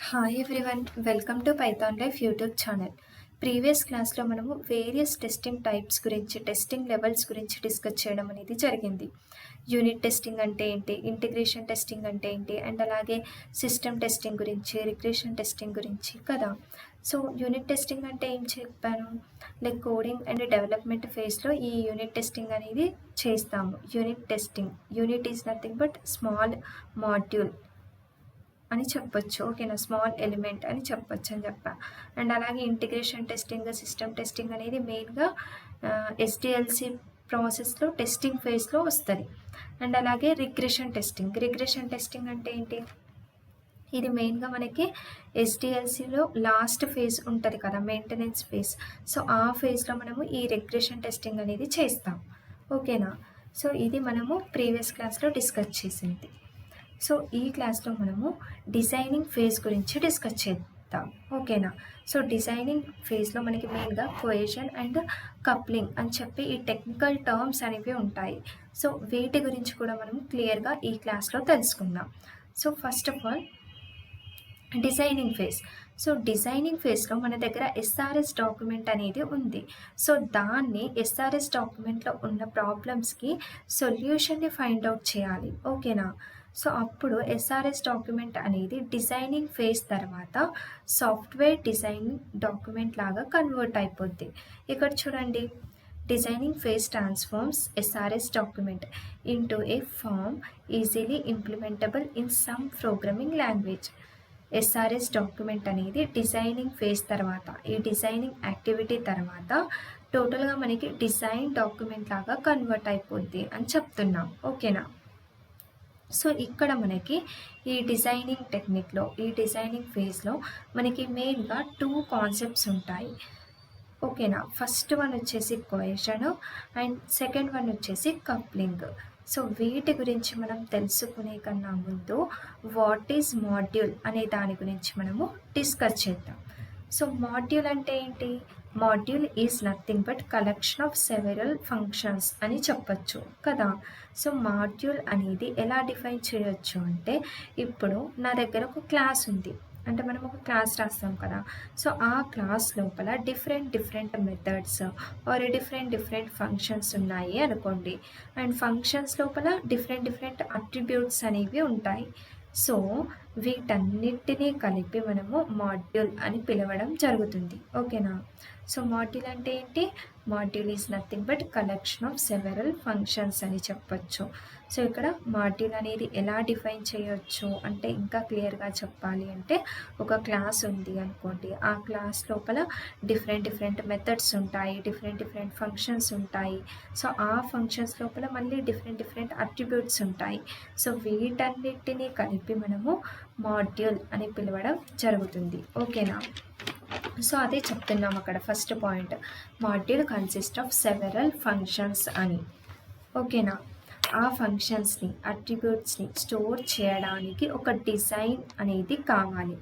Hi everyone, welcome to Python life YouTube channel. Previous క్లాస్లో మనము various testing types గురించి, testing levels గురించి discuss చేయడం అనేది జరిగింది. యూనిట్ టెస్టింగ్ అంటే ఏంటి, ఇంటిగ్రేషన్ టెస్టింగ్ అంటే ఏంటి, అండ్ అలాగే సిస్టమ్ టెస్టింగ్ గురించి, రిగ్రెషన్ టెస్టింగ్ గురించి కదా. సో యూనిట్ టెస్టింగ్ అంటే ఏం చెప్పాను, లైక్ కోడింగ్ అండ్ డెవలప్మెంట్ ఫేజ్లో ఈ యూనిట్ టెస్టింగ్ అనేది చేస్తాము. Unit testing, unit is nothing but small module అని చెప్పొచ్చు. ఓకేనా, స్మాల్ ఎలిమెంట్ అని చెప్పొచ్చు అని చెప్పా. అండ్ అలాగే ఇంటిగ్రేషన్ టెస్టింగ్, సిస్టమ్ టెస్టింగ్ అనేది మెయిన్గా ఎస్డిఎల్సి ప్రాసెస్లో టెస్టింగ్ ఫేజ్లో వస్తుంది. అండ్ అలాగే రిగ్రెషన్ టెస్టింగ్ అంటే ఏంటి, ఇది మెయిన్గా మనకి ఎస్డిఎల్సిలో లాస్ట్ ఫేజ్ ఉంటుంది కదా, మెయింటెనెన్స్ ఫేజ్. సో ఆ ఫేజ్లో మనము ఈ రిగ్రెషన్ టెస్టింగ్ అనేది చేస్తాం. ఓకేనా, సో ఇది మనము ప్రీవియస్ క్లాస్లో డిస్కస్ చేసింది. సో ఈ క్లాస్లో మనము డిజైనింగ్ ఫేజ్ గురించి డిస్కస్ చేద్దాం. ఓకేనా, సో డిజైనింగ్ ఫేజ్లో మనకి మెయిన్గా కోహెషన్ అండ్ కప్లింగ్ అని చెప్పి ఈ టెక్నికల్ టర్మ్స్ అనేవి ఉంటాయి. సో వీటి గురించి కూడా మనం క్లియర్గా ఈ క్లాస్లో తెలుసుకుందాం. So first of all designing phase. So designing ఫేజ్లో మన దగ్గర ఎస్ఆర్ఎస్ డాక్యుమెంట్ అనేది ఉంది. సో దాన్ని ఎస్ఆర్ఎస్ డాక్యుమెంట్లో ఉన్న ప్రాబ్లమ్స్కి సొల్యూషన్ని ఫైండ్ అవుట్ చేయాలి. ఓకేనా, సో అప్పుడు ఎస్ఆర్ఎస్ డాక్యుమెంట్ అనేది డిజైనింగ్ ఫేజ్ తర్వాత సాఫ్ట్వేర్ డిజైనింగ్ డాక్యుమెంట్ లాగా కన్వర్ట్ అయిపోద్ది. ఇక్కడ చూడండి, designing phase transforms SRS document into a form easily implementable in some programming language. SRS document అనేది డిజైనింగ్ ఫేజ్ తర్వాత, ఈ డిజైనింగ్ యాక్టివిటీ తర్వాత టోటల్గా మనకి డిజైన్ డాక్యుమెంట్ లాగా కన్వర్ట్ అయిపోద్ది అని చెప్తున్నాం. ఓకేనా, సో ఇక్కడ మనకి ఈ డిజైనింగ్ టెక్నిక్లో, ఈ డిజైనింగ్ ఫేజ్లో మనకి మెయిన్గా 2 కాన్సెప్ట్స్ ఉంటాయి. ఓకేనా, ఫస్ట్ వన్ వచ్చేసి కోహెషన్ అండ్ సెకండ్ వన్ వచ్చేసి కప్లింగ్. సో వీటి గురించి మనం తెలుసుకునే కన్నా ముందు వాట్ ఈజ్ మాడ్యూల్ అనే దాని గురించి మనము డిస్కస్ చేద్దాం. సో మాడ్యూల్ అంటే ఏంటి, module is nothing but collection of several functions అని చెప్పచ్చు కదా. సో మాడ్యూల్ అనేది ఎలా డిఫైన్ చేయొచ్చు అంటే, ఇప్పుడు నా దగ్గర ఒక క్లాస్ ఉంది అంటే మనం ఒక క్లాస్ రాస్తాం కదా. సో ఆ క్లాస్ లోపల different methods or different functions ఉన్నాయి అనుకోండి. అండ్ ఫంక్షన్స్ లోపల డిఫరెంట్ అట్రిబ్యూట్స్ అనేవి ఉంటాయి. సో వీటన్నిటినీ కలిపి మనము మాడ్యూల్ అని పిలవడం జరుగుతుంది. ఓకేనా, సో మాడ్యూల్ అంటే ఏంటి, module is nothing but collection of several functions అని చెప్పచ్చు. సో ఇక్కడ మాడ్యూల్ అనేది ఎలా డిఫైన్ చేయొచ్చు అంటే, ఇంకా క్లియర్గా చెప్పాలి అంటే, ఒక క్లాస్ ఉంది అనుకోండి, ఆ క్లాస్ లోపల డిఫరెంట్ మెథడ్స్ ఉంటాయి, డిఫరెంట్ ఫంక్షన్స్ ఉంటాయి. సో ఆ ఫంక్షన్స్ లోపల మళ్ళీ డిఫరెంట్ అట్రిబ్యూట్స్ ఉంటాయి. సో వీటన్నిటినీ కలిపి మనము మాడ్యూల్ అని పిలవడం జరుగుతుంది. ఓకేనా, సో అదే చెప్తున్నాం అక్కడ first point, module consist of several functions అని. ఓకేనా, ఆ ఫంక్షన్స్ని, అట్రిబ్యూట్స్ని స్టోర్ చేయడానికి ఒక డిజైన్ అనేది కావాలి.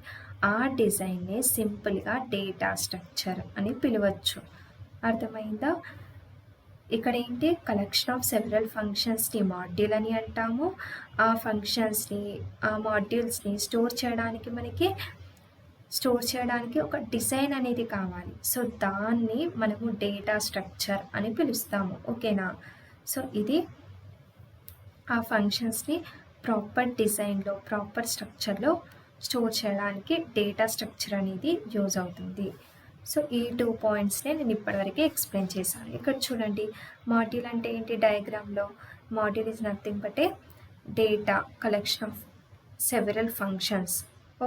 ఆ డిజైన్నే సింపుల్గా డేటా స్ట్రక్చర్ అని పిలవచ్చు. అర్థమైందా, ఇక్కడ ఏంటి, కలెక్షన్ ఆఫ్ సెవెరల్ ఫంక్షన్స్ని మాడ్యూల్ అని అంటాము. ఆ ఫంక్షన్స్ని, ఆ మాడ్యూల్స్ని స్టోర్ చేయడానికి ఒక డిజైన్ అనేది కావాలి. సో దాన్ని మనము డేటా స్ట్రక్చర్ అని పిలుస్తాము. ఓకేనా, సో ఇది ఆ ఫంక్షన్స్ని ప్రాపర్ డిజైన్లో, ప్రాపర్ స్ట్రక్చర్లో స్టోర్ చేయడానికి డేటా స్ట్రక్చర్ అనేది యూజ్ అవుతుంది. సో ఈ 2 పాయింట్స్ని నేను ఇప్పటివరకు ఎక్స్ప్లెయిన్ చేశాను. ఇక్కడ చూడండి, మాడ్యూల్ అంటే ఏంటి, డయాగ్రామ్లో module is nothing but a data collection of several functions.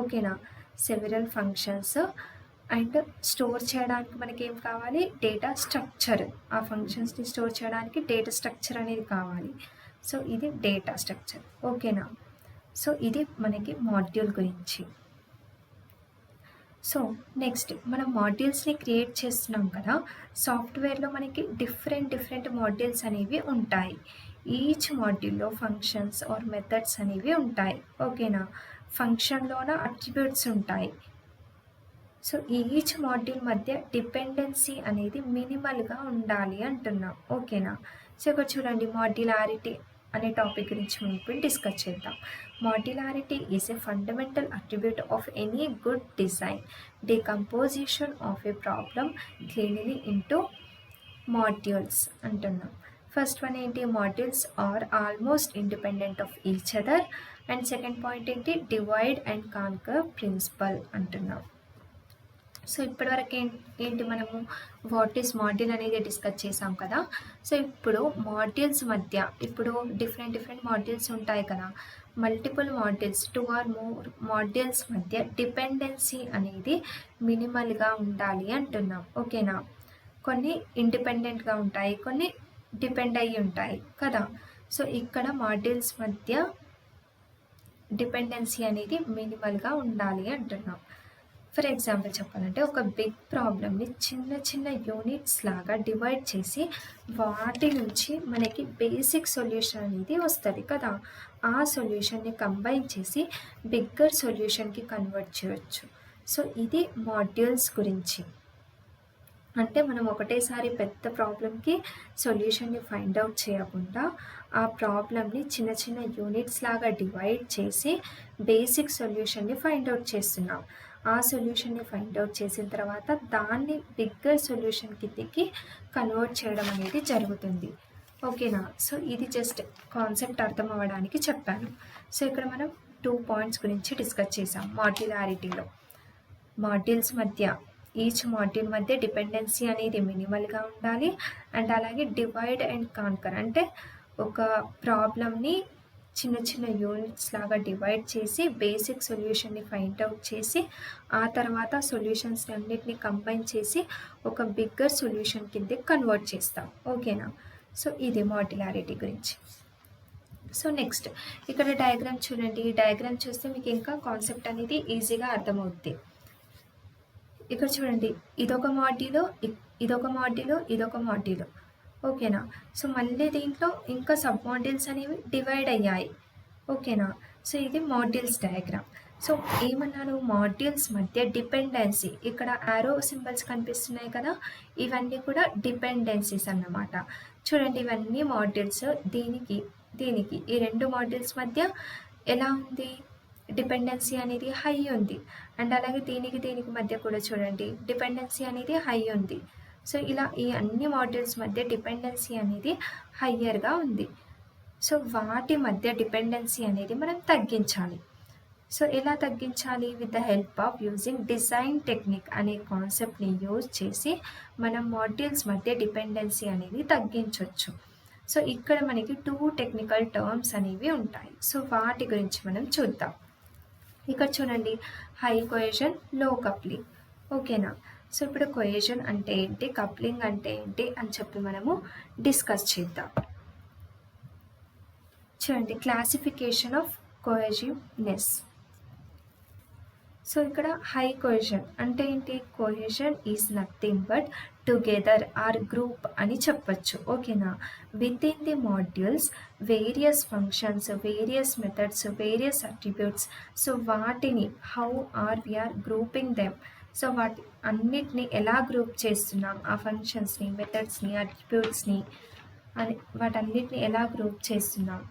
ఓకేనా, సెవెరల్ ఫంక్షన్స్ అండ్ స్టోర్ చేయడానికి మనకి ఏం కావాలి, డేటా స్ట్రక్చర్. ఆ ఫంక్షన్స్ని స్టోర్ చేయడానికి డేటా స్ట్రక్చర్ అనేది కావాలి. సో ఇది డేటా స్ట్రక్చర్. ఓకేనా, సో ఇది మనకి మాడ్యూల్ గురించి. సో నెక్స్ట్ మనం మాడ్యూల్స్ని క్రియేట్ చేస్తున్నాం కదా. సాఫ్ట్వేర్లో మనకి డిఫరెంట్ మాడ్యూల్స్ అనేవి ఉంటాయి. ఈచ్ మాడ్యూల్లో ఫంక్షన్స్ ఆర్ మెథడ్స్ అనేవి ఉంటాయి. ఓకేనా, ఫంక్షన్లోన అట్రిబ్యూట్స్ ఉంటాయి. సో ఈచ్ మాడ్యూల్ మధ్య డిపెండెన్సీ అనేది మినిమల్గా ఉండాలి అంటున్నాం. ఓకేనా, సో ఇక్కడ చూడండి, మాడ్యులారిటీ అనే టాపిక్ గురించి మనం ఇప్పుడు డిస్కస్ చేద్దాం. Modularity is a fundamental attribute of any good design. Decomposition of a problem cleanly into modules అంటున్నాం. ఫస్ట్ వన్ ఏంటి, modules are almost independent of each other. And second point ఏంటి, divide and conquer principle అంటున్నాం. So ఇప్పటివరకు ఏంటి మనము what is module అనేది discuss చేసాం కదా. సో ఇప్పుడు మాడ్యూల్స్ మధ్య ఇప్పుడు డిఫరెంట్ మాడ్యూల్స్ ఉంటాయి కదా, multiple modules 2 or more modules మధ్య డిపెండెన్సీ అనేది మినిమల్గా ఉండాలి అంటున్నాం. ఓకేనా, కొన్ని ఇండిపెండెంట్గా ఉంటాయి, కొన్ని డిపెండ్ అయ్యి ఉంటాయి కదా. సో ఇక్కడ మాడ్యూల్స్ మధ్య డిపెండెన్సీ అనేది మినిమల్గా ఉండాలి అంటున్నాం. ఫర్ ఎగ్జాంపుల్ చెప్పాలంటే ఒక బిగ్ ప్రాబ్లమ్ని చిన్న యూనిట్స్ లాగా డివైడ్ చేసి వాటి నుంచి మనకి బేసిక్ సొల్యూషన్ అనేది వస్తుంది కదా. ఆ సొల్యూషన్ని కంబైన్ చేసి బిగ్గర్ సొల్యూషన్కి కన్వర్ట్ చేయొచ్చు. సో ఇది మాడ్యూల్స్ గురించి. అంటే మనం ఒకటేసారి పెద్ద ప్రాబ్లమ్కి సొల్యూషన్ని ఫైండ్ అవుట్ చేయకుండా ఆ ప్రాబ్లమ్ని చిన్న యూనిట్స్ లాగా డివైడ్ చేసి బేసిక్ సొల్యూషన్ని ఫైండ్ అవుట్ చేస్తున్నాం. ఆ సొల్యూషన్ని ఫైండ్ అవుట్ చేసిన తర్వాత దాన్ని బిగ్గర్ సొల్యూషన్ కిందకి కన్వర్ట్ చేయడం అనేది జరుగుతుంది. ఓకేనా. సో ఇది జస్ట్ కాన్సెప్ట్ అర్థం అవ్వడానికి చెప్పాను. సో ఇక్కడ మనం 2 పాయింట్స్ గురించి డిస్కస్ చేసాం. మాడ్యులారిటీలో మాడ్యూల్స్ మధ్య ఈచ్ మాడ్యూల్ మధ్య డిపెండెన్సీ అనేది మినిమల్గా ఉండాలి. అండ్ అలాగే డివైడ్ అండ్ కాన్కర్ అంటే ఒక ప్రాబ్లమ్ని చిన్న యూనిట్స్ లాగా డివైడ్ చేసి బేసిక్ సొల్యూషన్ని ఫైండ్ అవుట్ చేసి ఆ తర్వాత సొల్యూషన్స్ అన్నిటిని కంబైన్ చేసి ఒక బిగ్గర్ సొల్యూషన్ కిందకి కన్వర్ట్ చేస్తాం. ఓకేనా. సో ఇది మాడ్యులారిటీ గురించి. సో నెక్స్ట్ ఇక్కడ డయాగ్రామ్ చూడండి. ఈ డయాగ్రామ్ చూస్తే మీకు ఇంకా కాన్సెప్ట్ అనేది ఈజీగా అర్థమవుద్ది. ఇక్కడ చూడండి, ఇదొక మాడ్యూల్. ఓకేనా. సో మళ్ళీ దీంట్లో ఇంకా సబ్ మాడ్యూల్స్ అనేవి డివైడ్ అయ్యాయి. ఓకేనా. సో ఇది మాడ్యూల్స్ డయాగ్రామ్. సో ఏమన్నాను, మాడ్యూల్స్ మధ్య డిపెండెన్సీ, ఇక్కడ యారో సింబల్స్ కనిపిస్తున్నాయి కదా, ఇవన్నీ కూడా డిపెండెన్సీస్ అన్నమాట. చూడండి, ఇవన్నీ మాడ్యూల్స్. దీనికి ఈ 2 మాడ్యూల్స్ మధ్య ఎలా ఉంది, డిపెండెన్సీ అనేది హై ఉంది. అండ్ అలాగే దీనికి మధ్య కూడా చూడండి డిపెండెన్సీ అనేది హై ఉంది. సో ఇలా ఈ అన్ని మాడ్యూల్స్ మధ్య డిపెండెన్సీ అనేది హయ్యర్గా ఉంది. సో వాటి మధ్య డిపెండెన్సీ అనేది మనం తగ్గించాలి. సో ఎలా తగ్గించాలి, with the help of using design technique అనే కాన్సెప్ట్ని యూజ్ చేసి మనం మాడ్యూల్స్ మధ్య డిపెండెన్సీ అనేది తగ్గించవచ్చు. సో ఇక్కడ మనకి 2 టెక్నికల్ టర్మ్స్ అనేవి ఉంటాయి. సో వాటి గురించి మనం చూద్దాం. ఇక్కడ చూడండి, హై కొహెషన్, లో కప్లింగ్. ఓకేనా. సో ఇప్పుడు కొహెషన్ అంటే ఏంటి, కప్లింగ్ అంటే ఏంటి అని చెప్పి మనము డిస్కస్ చేద్దాం. చూడండి, క్లాసిఫికేషన్ ఆఫ్ కొహెసివ్నెస్. సో ఇక్కడ హై కొహెషన్ అంటే ఏంటి, cohesion is nothing but together or group అని చెప్పచ్చు. ఓకేనా. Within the modules various functions, various methods, various attributes. So వాటిని how are we are grouping them. So వాటి అన్నిటిని ఎలా గ్రూప్ చేస్తున్నాం, ఆ ఫంక్షన్స్ని, మెథడ్స్ని, అట్రిబ్యూట్స్ని అని వాటన్నిటిని ఎలా గ్రూప్ చేస్తున్నాం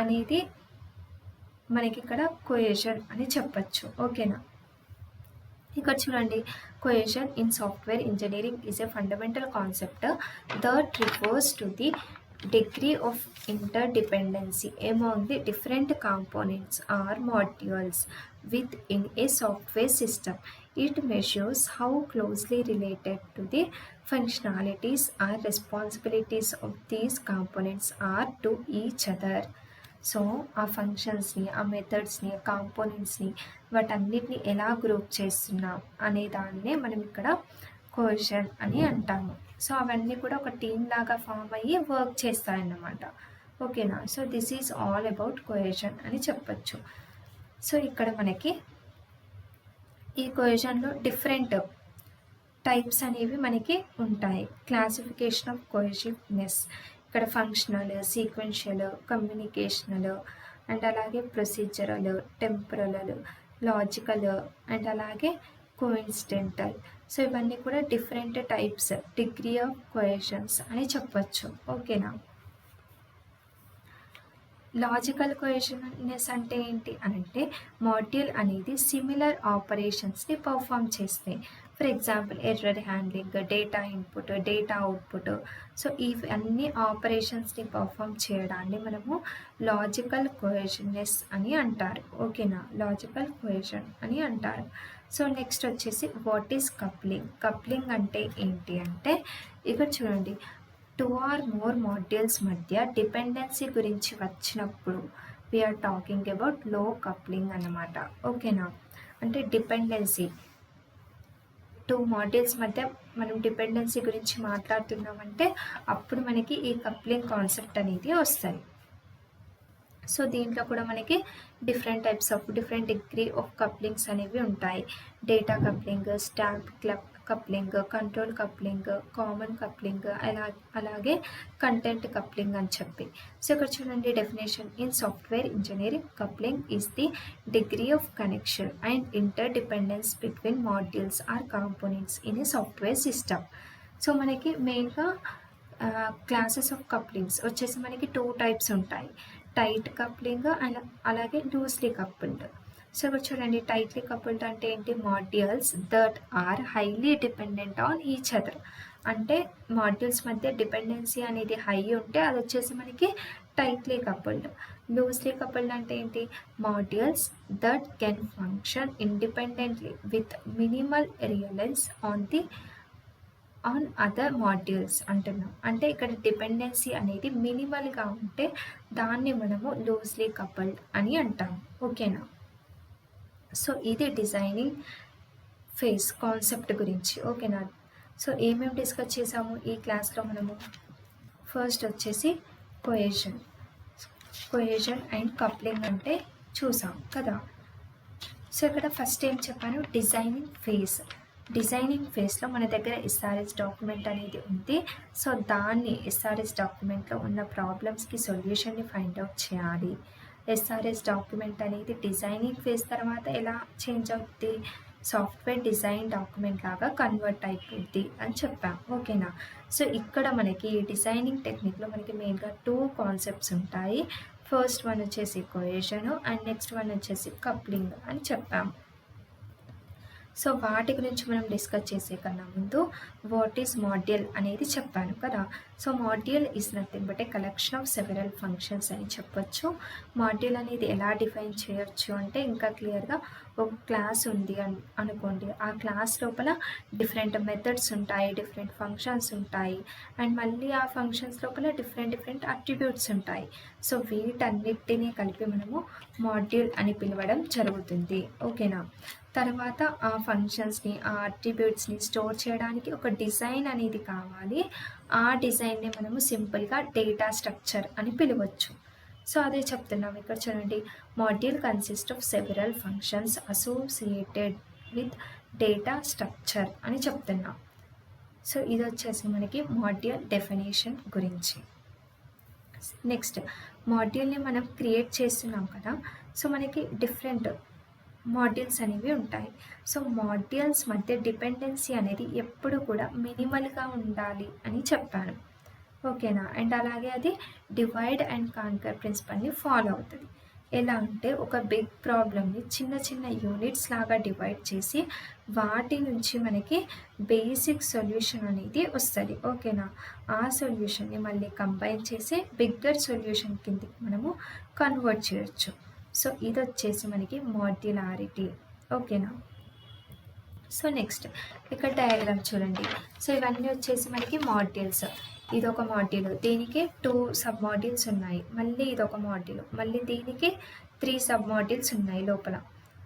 అనేది మనకి ఇక్కడ కొహెషన్ అని చెప్పచ్చు. ఓకేనా. ఇక్కడ చూడండి, cohesion in software engineering is a fundamental concept that refers to the degree of interdependency among the different components or modules within a software system. It measures how closely related to the functionalities or responsibilities of these components are to each other. So ఆ ఫంక్షన్స్ని, ఆ మెథడ్స్ని, ఆ కాంపోనెంట్స్ని వాటన్నిటిని ఎలా group చేస్తున్నాం అనే దాన్నే మనం ఇక్కడ కొహెషన్ అని అంటాము. సో అవన్నీ కూడా ఒక టీమ్ లాగా ఫామ్ అయ్యి వర్క్ చేస్తాయన్నమాట. ఓకేనా. So this is all about cohesion అని చెప్పచ్చు. సో ఇక్కడ మనకి ఈ కొహెషన్లో డిఫరెంట్ టైప్స్ అనేవి మనకి ఉంటాయి. క్లాసిఫికేషన్ ఆఫ్ కొహెసివ్నెస్, ఇక్కడ ఫంక్షనల్, సీక్వెన్షియల్, కమ్యూనికేషనల్, అండ్ అలాగే ప్రొసీజరల్, టెంపరల్, లాజికల్, అండ్ అలాగే కోఇన్సిడెంటల్. సో ఇవన్నీ కూడా డిఫరెంట్ టైప్స్, డిగ్రీ ఆఫ్ కొహెషన్స్ అని చెప్పచ్చు. ఓకేనా. లాజికల్ కోహెసివ్నెస్ అంటే ఏంటి అనంటే మాడ్యూల్ అనేది సిమిలర్ ఆపరేషన్స్ని పర్ఫామ్ చేస్తాయి. For example error handling, data input, data output. So ఇవన్నీ ఆపరేషన్స్ని పర్ఫామ్ చేయడాన్ని మనము లాజికల్ కోహెసివ్నెస్ అని అంటారు. ఓకేనా, లాజికల్ కోహెషన్ అని అంటారు. సో నెక్స్ట్ వచ్చేసి వాట్ ఈస్ కప్లింగ్. కప్లింగ్ అంటే ఏంటి అంటే ఇక్కడ చూడండి, 2 ఆర్ మోర్ మాడ్యూల్స్ మధ్య డిపెండెన్సీ గురించి వచ్చినప్పుడు వీఆర్ టాకింగ్ అబౌట్ లో కప్లింగ్ అన్నమాట. ఓకేనా, అంటే డిపెండెన్సీ 2 మాడ్యూల్స్ మధ్య మనం డిపెండెన్సీ గురించి మాట్లాడుతున్నామంటే అప్పుడు మనకి ఈ కప్లింగ్ కాన్సెప్ట్ అనేది వస్తుంది. సో దీంట్లో కూడా మనకి డిఫరెంట్ డిగ్రీ ఆఫ్ కప్లింగ్స్ అనేవి ఉంటాయి. Data coupling, stamp coupling, control coupling, common coupling, అలాగే కంటెంట్ కప్లింగ్ అని చెప్పి. సో ఇక్కడ చూడండి definition. In software engineering coupling is the degree of connection and interdependence between modules or components in a software system. So మనకి మెయిన్గా classes of couplings వచ్చేసి మనకి 2 types ఉంటాయి. టైట్ కప్లింగ్ అండ్ అలాగే లూజ్లీ కపుల్డ్. సో ఇక్కడ చూడండి, tightly coupled అంటే ఏంటి, modules that are highly dependent on each other. అంటే మాడ్యూల్స్ మధ్య డిపెండెన్సీ అనేది హై ఉంటే అది వచ్చేసి మనకి టైట్లీ కపుల్డ్. లూజ్లీ కపుల్డ్ అంటే ఏంటి, modules that can function independently with minimal reliance on other modules అంటున్నాం. అంటే ఇక్కడ డిపెండెన్సీ అనేది మినిమల్గా ఉంటే దాన్ని మనము లూజ్లీ కపుల్డ్ అని అంటాం. ఓకేనా, సో ఇది డిజైనింగ్ ఫేజ్ కాన్సెప్ట్ గురించి. ఓకేనా, సో ఏమేమి డిస్కస్ చేసాము ఈ క్లాస్లో మనము. ఫస్ట్ వచ్చేసి కొహెషన్ అండ్ కప్లింగ్ అంటే చూసాం కదా. సో ఇక్కడ ఫస్ట్ ఏం చెప్పాను, డిజైనింగ్ ఫేజ్లో మన దగ్గర ఎస్ఆర్ఎస్ డాక్యుమెంట్ అనేది ఉంది. సో దాన్ని ఎస్ఆర్ఎస్ డాక్యుమెంట్లో ఉన్న ప్రాబ్లమ్స్కి సొల్యూషన్ని ఫైండ్ అవుట్ చేయాలి. ఎస్ఆర్ఎస్ డాక్యుమెంట్ అనేది డిజైనింగ్ ఫేజ్ తర్వాత ఎలా చేంజ్ అవుతుంది, సాఫ్ట్వేర్ డిజైన్ డాక్యుమెంట్ లాగా కన్వర్ట్ అయిపోద్ది అని చెప్పాం. ఓకేనా, సో ఇక్కడ మనకి డిజైనింగ్ టెక్నిక్లో మనకి మెయిన్గా 2 కాన్సెప్ట్స్ ఉంటాయి. ఫస్ట్ వన్ వచ్చేసి కొహెషన్ అండ్ నెక్స్ట్ వన్ వచ్చేసి కప్లింగ్ అని చెప్పాం. సో వాటి గురించి మనం డిస్కస్ చేసే కన్నా ముందు వాట్ ఈస్ మాడ్యూల్ అనేది చెప్పాను కదా. So module is nothing but A collection of several functions అని చెప్పొచ్చు. మాడ్యూల్ అనేది ఎలా డిఫైన్ చేయొచ్చు అంటే, ఇంకా క్లియర్గా ఒక క్లాస్ ఉంది అనుకోండి, ఆ క్లాస్ లోపల డిఫరెంట్ మెథడ్స్ ఉంటాయి, డిఫరెంట్ ఫంక్షన్స్ ఉంటాయి, అండ్ మళ్ళీ ఆ ఫంక్షన్స్ లోపల డిఫరెంట్ అట్రిబ్యూట్స్ ఉంటాయి. సో వీటన్నిటినీ కలిపి మనము మాడ్యూల్ అని పిలవడం జరుగుతుంది. ఓకేనా, తర్వాత ఆ ఫంక్షన్స్ని, ఆ అట్రిబ్యూట్స్ని స్టోర్ చేయడానికి ఒక డిజైన్ అనేది కావాలి. ఆ డిజైన్ని మనము సింపుల్గా డేటా స్ట్రక్చర్ అని పిలవచ్చు. సో అదే చెప్తున్నాం ఇక్కడ చూడండి, module consist of several functions associated with data structure అని చెప్తున్నాం. సో ఇది వచ్చేసి మనకి మాడ్యూల్ డెఫినేషన్ గురించి. నెక్స్ట్, మాడ్యూల్ని మనం క్రియేట్ చేస్తున్నాం కదా. సో మనకి డిఫరెంట్ మాడ్యూల్స్ అనేవి ఉంటాయి. సో మాడ్యూల్స్ మధ్య డిపెండెన్సీ అనేది ఎప్పుడు కూడా మినిమల్గా ఉండాలి అని చెప్పాను. ఓకేనా, అండ్ అలాగే అది డివైడ్ అండ్ కాన్కర్ ప్రిన్సిపల్ని ఫాలో అవుతుంది. ఎలా అంటే ఒక బిగ్ ప్రాబ్లమ్ని చిన్న యూనిట్స్ లాగా డివైడ్ చేసి వాటి నుంచి మనకి బేసిక్ సొల్యూషన్ అనేది వస్తుంది. ఓకేనా, ఆ సొల్యూషన్ని మళ్ళీ కంబైన్ చేసి బిగ్గర్ సొల్యూషన్ కిందకి మనము కన్వర్ట్ చేయొచ్చు. సో ఇది వచ్చేసి మనకి మాడ్యులారిటీ. ఓకేనా, సో నెక్స్ట్ ఇక్కడ డయాగ్రామ్ చూడండి. సో ఇవన్నీ వచ్చేసి మనకి మాడ్యూల్స్. ఇదొక మాడ్యూల్, దీనికి 2 సబ్ మాడ్యూల్స్ ఉన్నాయి. మళ్ళీ ఇదొక మాడ్యూల్, మళ్ళీ దీనికి 3 సబ్ మాడ్యూల్స్ ఉన్నాయి లోపల.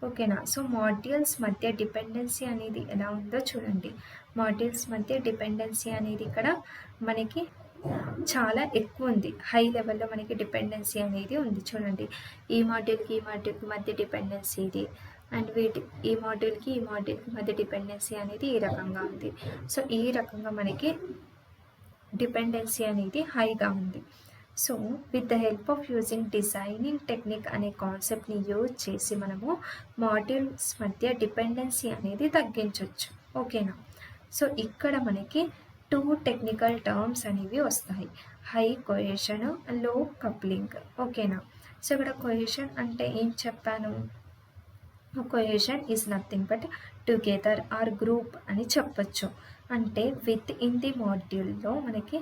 ఓకేనా, సో మాడ్యూల్స్ మధ్య డిపెండెన్సీ అనేది ఎలా ఉందో చూడండి. మాడ్యూల్స్ మధ్య డిపెండెన్సీ అనేది ఇక్కడ మనకి చాలా ఎక్కువ ఉంది. హై లెవెల్లో మనకి డిపెండెన్సీ అనేది ఉంది. చూడండి, ఈ మాడ్యూల్కి మధ్య డిపెండెన్సీ ఇది, అండ్ ఈ మాడ్యూల్కి మధ్య డిపెండెన్సీ అనేది ఈ రకంగా ఉంది. సో ఈ రకంగా మనకి డిపెండెన్సీ అనేది హైగా ఉంది. So with the help of using designing technique అనే కాన్సెప్ట్ని యూజ్ చేసి మనము మాడ్యూల్స్ మధ్య డిపెండెన్సీ అనేది తగ్గించవచ్చు. ఓకేనా, సో ఇక్కడ మనకి 2 టెక్నికల్ టర్మ్స్ అనేవి వస్తాయి, హై కొహెషన్, లో కప్లింగ్. ఓకేనా, సో ఇక్కడ కొహెషన్ అంటే ఏం చెప్పాను, cohesion is nothing but together or group అని చెప్పొచ్చు. అంటే విత్ ఇన్ ది మాడ్యూల్లో మనకి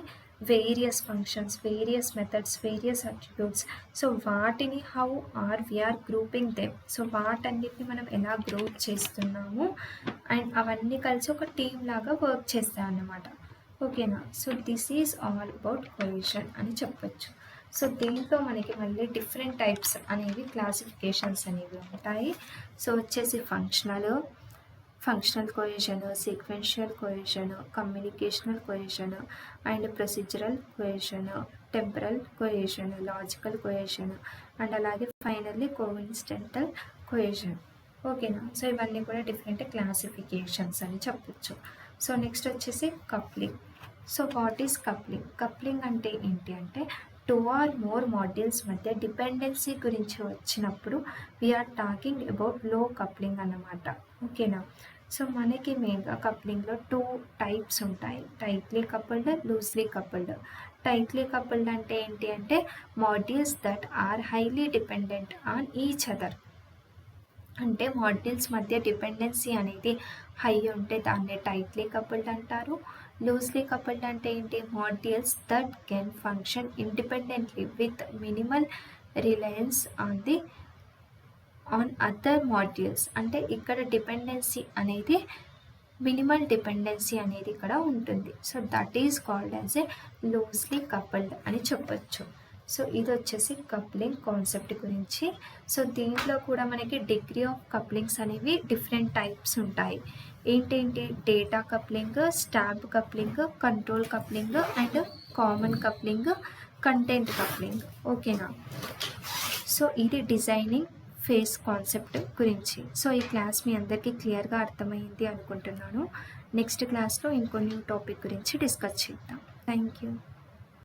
various functions, various methods, various attributes, so వాటిని how are we are grouping them, so వాటన్నిటిని మనం ఎలా గ్రూప్ చేస్తున్నాము అండ్ అవన్నీ కలిసి ఒక టీమ్ లాగా వర్క్ చేస్తాయి అన్నమాట. ఓకేనా. So this is all about cohesion అని చెప్పొచ్చు. సో దీంట్లో మనకి మళ్ళీ డిఫరెంట్ టైప్స్ అనేవి క్లాసిఫికేషన్స్ అనేవి ఉంటాయి. సో వచ్చేసి functional cohesion, sequential cohesion, communicational cohesion and procedural cohesion, temporal cohesion, logical cohesion and అలాగే ఫైనల్లీ కోఇన్సిడెంటల్ కొహెషన్. ఓకేనా. సో ఇవన్నీ కూడా డిఫరెంట్ క్లాసిఫికేషన్స్ అని చెప్పొచ్చు. సో నెక్స్ట్ వచ్చేసి coupling. So what is coupling? Coupling అంటే ఏంటి అంటే 2 or more మాడ్యూల్స్ మధ్య డిపెండెన్సీ గురించి వచ్చినప్పుడు వీఆర్ టాకింగ్ అబౌట్ లో కప్లింగ్ అన్నమాట. ఓకేనా. సో మనకి మెయిన్గా కప్లింగ్లో 2 టైప్స్ ఉంటాయి, tightly coupled, loosely coupled. Tightly coupled అంటే ఏంటి అంటే modules that are highly dependent on each other. అంటే మాడ్యూల్స్ మధ్య డిపెండెన్సీ అనేది హై ఉంటే దాన్ని టైట్లీ కపుల్డ్ అంటారు. లూజ్లీ కపుల్డ్ అంటే ఏంటి, modules that can function independently with minimal reliance on other modules. అంటే ఇక్కడ డిపెండెన్సీ అనేది మినిమల్ డిపెండెన్సీ అనేది ఇక్కడ ఉంటుంది. So that is called as a loosely coupled అని చెప్పొచ్చు. సో ఇది వచ్చేసి కప్లింగ్ కాన్సెప్ట్ గురించి. సో దీంట్లో కూడా మనకి డిగ్రీ ఆఫ్ కప్లింగ్స్ అనేవి డిఫరెంట్ టైప్స్ ఉంటాయి. ఏంటేంటి, data coupling, stamp coupling, control coupling and common coupling, content coupling. ఓకేనా. సో ఇది డిజైనింగ్ ఫేస్ కాన్సెప్ట్ గురించి. సో ఈ క్లాస్ మీ అందరికీ క్లియర్గా అర్థమైంది అనుకుంటున్నాను. నెక్స్ట్ క్లాస్లో ఇంకొన్ని టాపిక్ గురించి డిస్కస్ చేద్దాం. Thank you.